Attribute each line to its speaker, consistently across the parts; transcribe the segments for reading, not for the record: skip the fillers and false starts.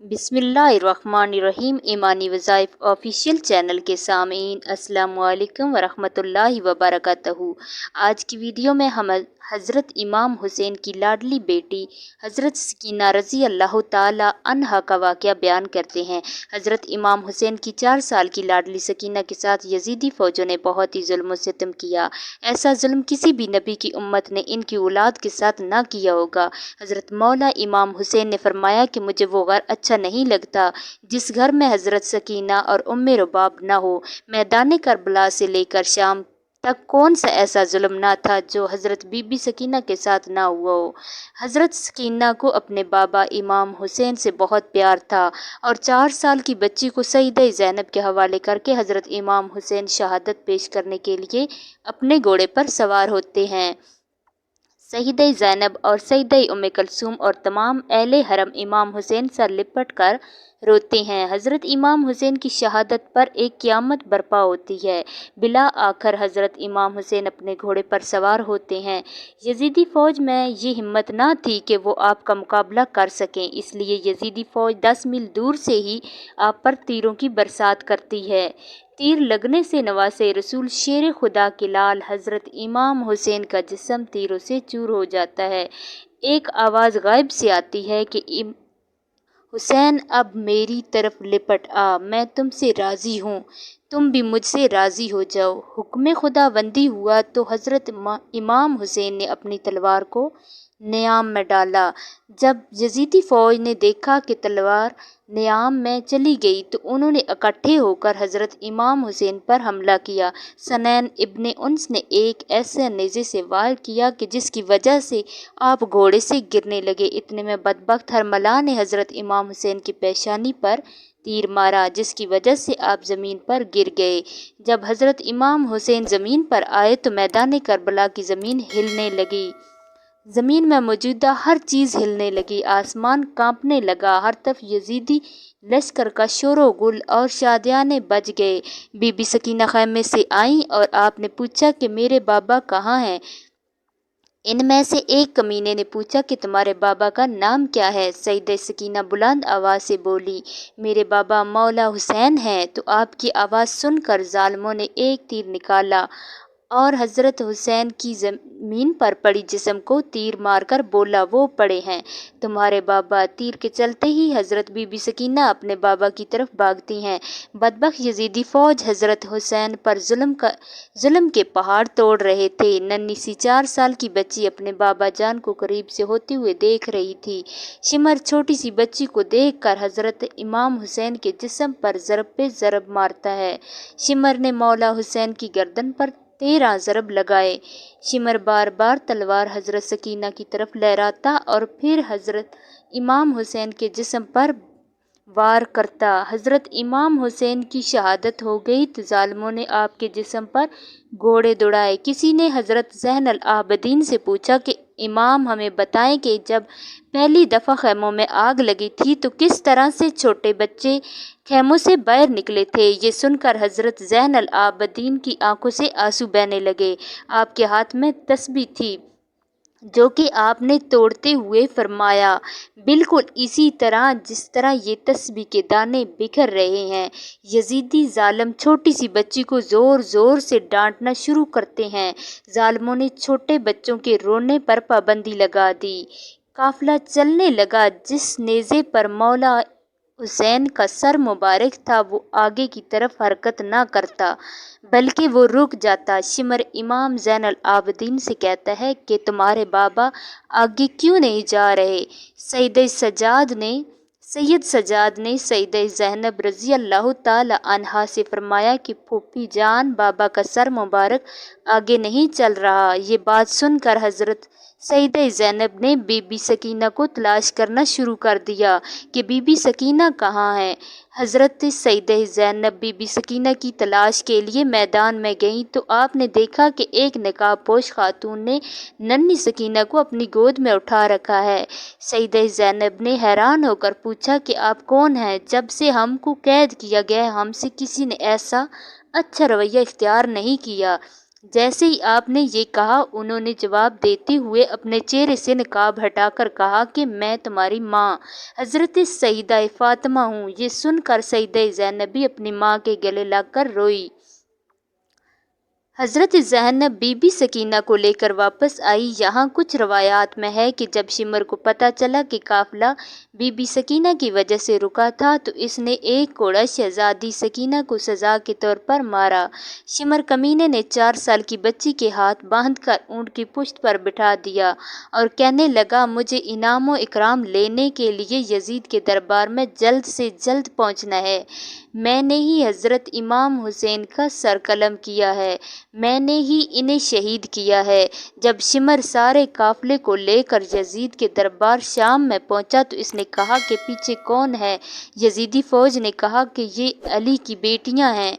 Speaker 1: बिस्मिल्लाहिर्रहमानिर्रहीम। ईमानी वज़ाइफ official channel के सामीन अस्सलामु अलैकुम वरहमतुल्लाहि वबरकातहू। आज की वीडियो में हम हज़रत इमाम हुसैन की लाडली बेटी हज़रत सकीना रज़ी अल्लाह ताला अन्हा का वाक़या बयान करते हैं। हज़रत इमाम हुसैन की 4 साल की लाडली सकीना के साथ यजीदी फ़ौजों ने बहुत ही जुल्म सितम किया। ऐसा जुल्म किसी भी नबी की उम्मत ने इनकी औलाद के साथ ना किया होगा। हज़रत मौला इमाम हुसैन ने फरमाया कि मुझे वो घर अच्छा नहीं लगता जिस घर में हज़रत सकीना और उम्मे रुबाब न हो। मैदान करबला से लेकर शाम तक कौन सा ऐसा जुल्म ना था जो हज़रत बीबी सकीना के साथ ना हुआ हो। हज़रत सकीना को अपने बाबा इमाम हुसैन से बहुत प्यार था और 4 साल की बच्ची को सईदा ज़ैनब के हवाले करके हज़रत इमाम हुसैन शहादत पेश करने के लिए अपने घोड़े पर सवार होते हैं। सईदा ज़ैनब और सईदा उम्मे कुलसूम और तमाम अहले हरम इमाम हुसैन से लिपट कर रोते हैं। हज़रत इमाम हुसैन की शहादत पर एक क़यामत बर्पा होती है। बिला आखिर हज़रत इमाम हुसैन अपने घोड़े पर सवार होते हैं। यजीदी फ़ौज में ये हिम्मत ना थी कि वो आपका मुकाबला कर सकें, इसलिए यजीदी फ़ौज 10 मील दूर से ही आप पर तीरों की बरसात करती है। तीर लगने से नवासे रसूल शेर खुदा के लाल हज़रत इमाम हुसैन का जिस्म तीरों से चूर हो जाता है। एक आवाज़ गायब से आती है कि हुसैन अब मेरी तरफ लिपट आ, मैं तुमसे राज़ी हूँ, तुम भी मुझसे राज़ी हो जाओ। हुक्म खुदाबंदी हुआ तो हज़रत इमाम हुसैन ने अपनी तलवार को न्याम में डाला। जब यजीदी फ़ौज ने देखा कि तलवार न्याम में चली गई तो उन्होंने इकट्ठे होकर हज़रत इमाम हुसैन पर हमला किया। सनैन इब्ने उन्स ने एक ऐसे नेज़े से वार किया कि जिसकी वजह से आप घोड़े से गिरने लगे। इतने में बदबख्त हरमला ने हज़रत इमाम हुसैन की पेशानी पर तीर मारा, जिसकी वजह से आप ज़मीन पर गिर गए। जब हज़रत इमाम हुसैन ज़मीन पर आए तो मैदान करबला की ज़मीन हिलने लगी। ज़मीन में मौजूदा हर चीज़ हिलने लगी, आसमान कांपने लगा। हर तरफ यजीदी लश्कर का शोरो गुल और शादियाने बज गए। बीबी सकीना खैमे से आईं और आपने पूछा कि मेरे बाबा कहाँ हैं। इनमें से एक कमीने ने पूछा कि तुम्हारे बाबा का नाम क्या है। सईदा सकीना बुलंद आवाज़ से बोली, मेरे बाबा मौला हुसैन हैं। तो आपकी आवाज़ सुनकर जालिमों ने एक तीर निकाला और हज़रत हुसैन की ज़मीन पर पड़ी जिस्म को तीर मारकर बोला, वो पड़े हैं तुम्हारे बाबा। तीर के चलते ही हज़रत बीबी सकीना अपने बाबा की तरफ भागती हैं। बदबख्त यजीदी फ़ौज हज़रत हुसैन पर जुल्म के पहाड़ तोड़ रहे थे। नन्ही सी 4 साल की बच्ची अपने बाबा जान को करीब से होते हुए देख रही थी। शिमर छोटी सी बच्ची को देखकर हज़रत इमाम हुसैन के जिस्म पर ज़रब पे ज़रब मारता है। शिमर ने मौला हुसैन की गर्दन पर 13 ज़रब लगाए। शिमर बार बार तलवार हज़रत सकीना की तरफ लहराता और फिर हज़रत इमाम हुसैन के जिस्म पर वार करता। हज़रत इमाम हुसैन की शहादत हो गई तो जालिमों ने आपके जिस्म पर घोड़े दौड़ाए। किसी ने हज़रत ज़ैनुल आबिदीन से पूछा कि इमाम हमें बताएं कि जब पहली दफ़ा खैमों में आग लगी थी तो किस तरह से छोटे बच्चे खैमों से बाहर निकले थे। ये सुनकर हज़रत ज़ैनुल आबिदीन की आंखों से आंसू बहने लगे। आपके हाथ में तस्बीह थी जो कि आपने तोड़ते हुए फरमाया, बिल्कुल इसी तरह जिस तरह ये तस्बीह के दाने बिखर रहे हैं। यजीदी जालिम छोटी सी बच्ची को ज़ोर ज़ोर से डांटना शुरू करते हैं। जालिमों ने छोटे बच्चों के रोने पर पाबंदी लगा दी। काफिला चलने लगा। जिस नेज़े पर मौला हुसैन का सर मुबारक था वो आगे की तरफ हरकत ना करता बल्कि वो रुक जाता। शिमर इमाम ज़ैनुल आबिदीन से कहता है कि तुम्हारे बाबा आगे क्यों नहीं जा रहे। सैयद सजाद ने सईदा ज़ैनब रज़ी अल्लाह ताला अन्हा से फरमाया कि फूफी जान, बाबा का सर मुबारक आगे नहीं चल रहा। ये बात सुनकर हज़रत सईदा ज़ैनब ने बीबी सकीना को तलाश करना शुरू कर दिया कि बीबी सकीना कहाँ है। हज़रत सईदा ज़ैनब बीबी सकीना की तलाश के लिए मैदान में गईं तो आपने देखा कि एक नकाब पोश खातून ने नन्ही सकीना को अपनी गोद में उठा रखा है। सईदा ज़ैनब ने हैरान होकर पूछा कि आप कौन हैं। जब से हमको कैद किया गया है हमसे किसी ने ऐसा अच्छा रवैया इख्तियार नहीं किया। جیسے ہی آپ نے یہ کہا انہوں نے جواب دیتے ہوئے اپنے چہرے سے نقاب ہٹا کر کہا کہ میں تمہاری ماں حضرت سیدہ فاطمہ ہوں۔ یہ سن کر سیدہ زینب بھی اپنی ماں کے گلے لگ کر روئی۔ حضرت زینب بی بی سکینہ کو لے کر واپس آئی۔ یہاں کچھ روایات میں ہے کہ جب شمر کو پتہ چلا کہ قافلہ بی بی سکینہ کی وجہ سے رکا تھا تو اس نے ایک گھوڑا شہزادی سکینہ کو سزا کے طور پر مارا۔ شمر کمینے نے 4 سال کی بچی کے ہاتھ باندھ کر اونٹ کی پشت پر بٹھا دیا اور کہنے لگا مجھے انعام و اکرام لینے کے لیے یزید کے دربار میں جلد سے جلد پہنچنا ہے۔ میں نے ہی حضرت امام حسین کا سر قلم کیا ہے، میں نے ہی انہیں شہید کیا ہے۔ جب شمر سارے قافلے کو لے کر یزید کے دربار شام میں پہنچا تو اس نے کہا کہ پیچھے کون ہے؟ یزیدی فوج نے کہا کہ یہ علی کی بیٹیاں ہیں۔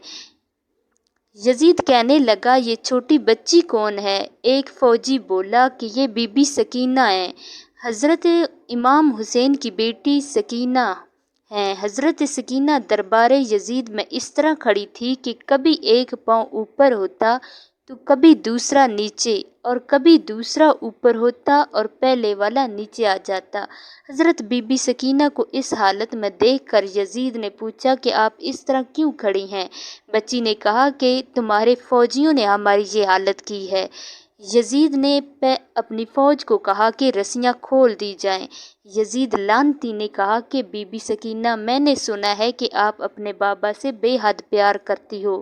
Speaker 1: یزید کہنے لگا یہ چھوٹی بچی کون ہے؟ ایک فوجی بولا کہ یہ بی بی سکینہ ہیں، حضرت امام حسین کی بیٹی سکینہ ہیں۔ حضرت سکینہ دربار یزید میں اس طرح کھڑی تھی کہ کبھی ایک پاؤں اوپر ہوتا تو کبھی دوسرا نیچے اور کبھی دوسرا اوپر ہوتا اور پہلے والا نیچے آ جاتا۔ حضرت بی بی سکینہ کو اس حالت میں دیکھ کر یزید نے پوچھا کہ آپ اس طرح کیوں کھڑی ہیں؟ بچی نے کہا کہ تمہارے فوجیوں نے ہماری یہ حالت کی ہے۔ یزید نے اپنی فوج کو کہا کہ رسیاں کھول دی جائیں۔ یزید لعنتی نے کہا کہ بی بی سکینہ میں نے سنا ہے کہ آپ اپنے بابا سے بے حد پیار کرتی ہو،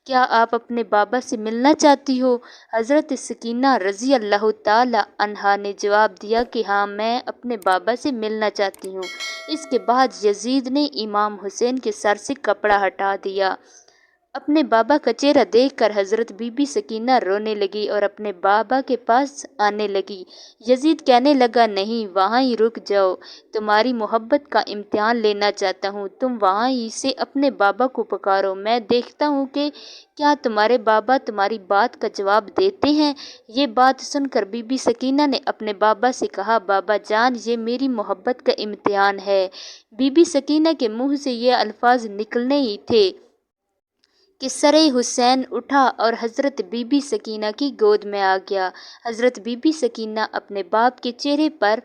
Speaker 1: کیا آپ اپنے بابا سے ملنا چاہتی ہو؟ حضرت سکینہ رضی اللہ تعالی عنہا نے جواب دیا کہ ہاں میں اپنے بابا سے ملنا چاہتی ہوں۔ اس کے بعد یزید نے امام حسین کے سر سے کپڑا ہٹا دیا۔ اپنے بابا کا چہرہ دیکھ کر حضرت بی بی سکینہ رونے لگی اور اپنے بابا کے پاس آنے لگی۔ یزید کہنے لگا نہیں وہاں ہی رک جاؤ، تمہاری محبت کا امتحان لینا چاہتا ہوں، تم وہاں ہی سے اپنے بابا کو پکارو، میں دیکھتا ہوں کہ کیا تمہارے بابا تمہاری بات کا جواب دیتے ہیں۔ یہ بات سن کر بی بی سکینہ نے اپنے بابا سے کہا بابا جان یہ میری محبت کا امتحان ہے۔ بی بی سکینہ کے منہ سے یہ الفاظ نکلنے ہی تھے کہ سر حسین اٹھا اور حضرت بی بی سکینہ کی گود میں آ گیا۔ حضرت بی بی سکینہ اپنے باپ کے چہرے پر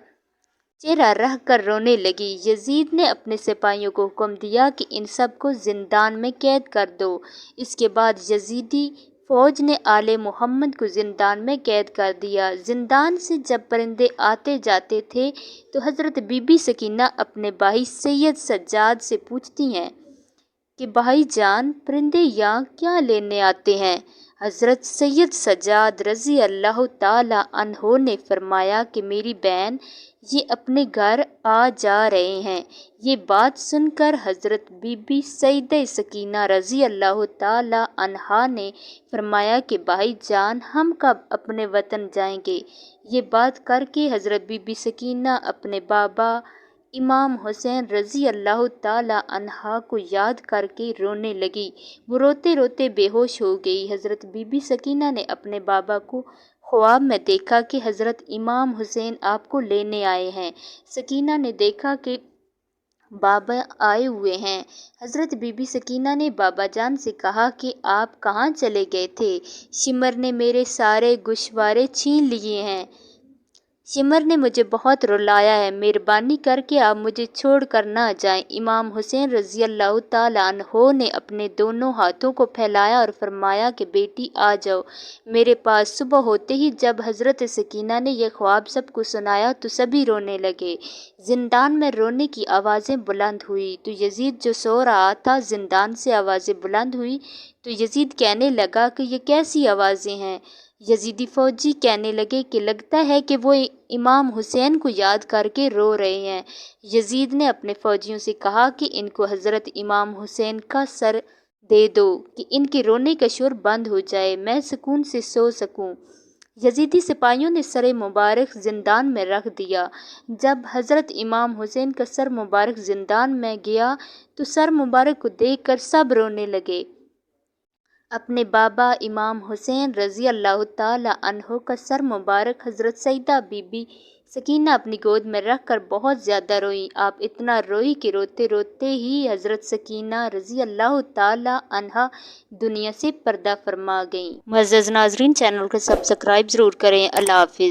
Speaker 1: چہرہ رکھ کر رونے لگی۔ یزید نے اپنے سپاہیوں کو حکم دیا کہ ان سب کو زندان میں قید کر دو۔ اس کے بعد یزیدی فوج نے آل محمد کو زندان میں قید کر دیا۔ زندان سے جب پرندے آتے جاتے تھے تو حضرت بی بی سکینہ اپنے بھائی سید سجاد سے پوچھتی ہیں کہ بھائی جان پرندے یہاں کیا لینے آتے ہیں؟ حضرت سید سجاد رضی اللہ تعالی عنہ نے فرمایا کہ میری بہن یہ اپنے گھر آ جا رہے ہیں۔ یہ بات سن کر حضرت بی بی سیدہ سکینہ رضی اللہ تعالی عنہا نے فرمایا کہ بھائی جان ہم کب اپنے وطن جائیں گے؟ یہ بات کر کے حضرت بی بی سکینہ اپنے بابا امام حسین رضی اللہ تعالی عنہ کو یاد کر کے رونے لگی۔ وہ روتے روتے بے ہوش ہو گئی۔ حضرت بی بی سکینہ نے اپنے بابا کو خواب میں دیکھا کہ حضرت امام حسین آپ کو لینے آئے ہیں۔ سکینہ نے دیکھا کہ بابا آئے ہوئے ہیں۔ حضرت بی بی سکینہ نے بابا جان سے کہا کہ آپ کہاں چلے گئے تھے؟ شمر نے میرے سارے گوشوارے چھین لیے ہیں، شمر نے مجھے بہت رلایا ہے، مہربانی کر کے آپ مجھے چھوڑ کر نہ جائیں۔ امام حسین رضی اللہ تعالی عنہ نے اپنے دونوں ہاتھوں کو پھیلایا اور فرمایا کہ بیٹی آ جاؤ میرے پاس۔ صبح ہوتے ہی جب حضرت سکینہ نے یہ خواب سب کو سنایا تو سبھی رونے لگے۔ زندان میں رونے کی آوازیں بلند ہوئی تو یزید جو سو رہا تھا، زندان سے آوازیں بلند ہوئی تو یزید کہنے لگا کہ یہ کیسی آوازیں ہیں؟ یزیدی فوجی کہنے لگے کہ لگتا ہے کہ وہ امام حسین کو یاد کر کے رو رہے ہیں۔ یزید نے اپنے فوجیوں سے کہا کہ ان کو حضرت امام حسین کا سر دے دو کہ ان کے رونے کا شور بند ہو جائے، میں سکون سے سو سکوں۔ یزیدی سپاہیوں نے سر مبارک زندان میں رکھ دیا۔ جب حضرت امام حسین کا سر مبارک زندان میں گیا تو سر مبارک کو دیکھ کر سب رونے لگے۔ اپنے بابا امام حسین رضی اللہ تعالی عنہ کا سر مبارک حضرت سیدہ بی بی سکینہ اپنی گود میں رکھ کر بہت زیادہ روئیں۔ آپ اتنا روئی کہ روتے روتے ہی حضرت سکینہ رضی اللہ تعالی عنہا دنیا سے پردہ فرما گئیں۔ معزز ناظرین، چینل کو سبسکرائب ضرور کریں۔ اللہ حافظ۔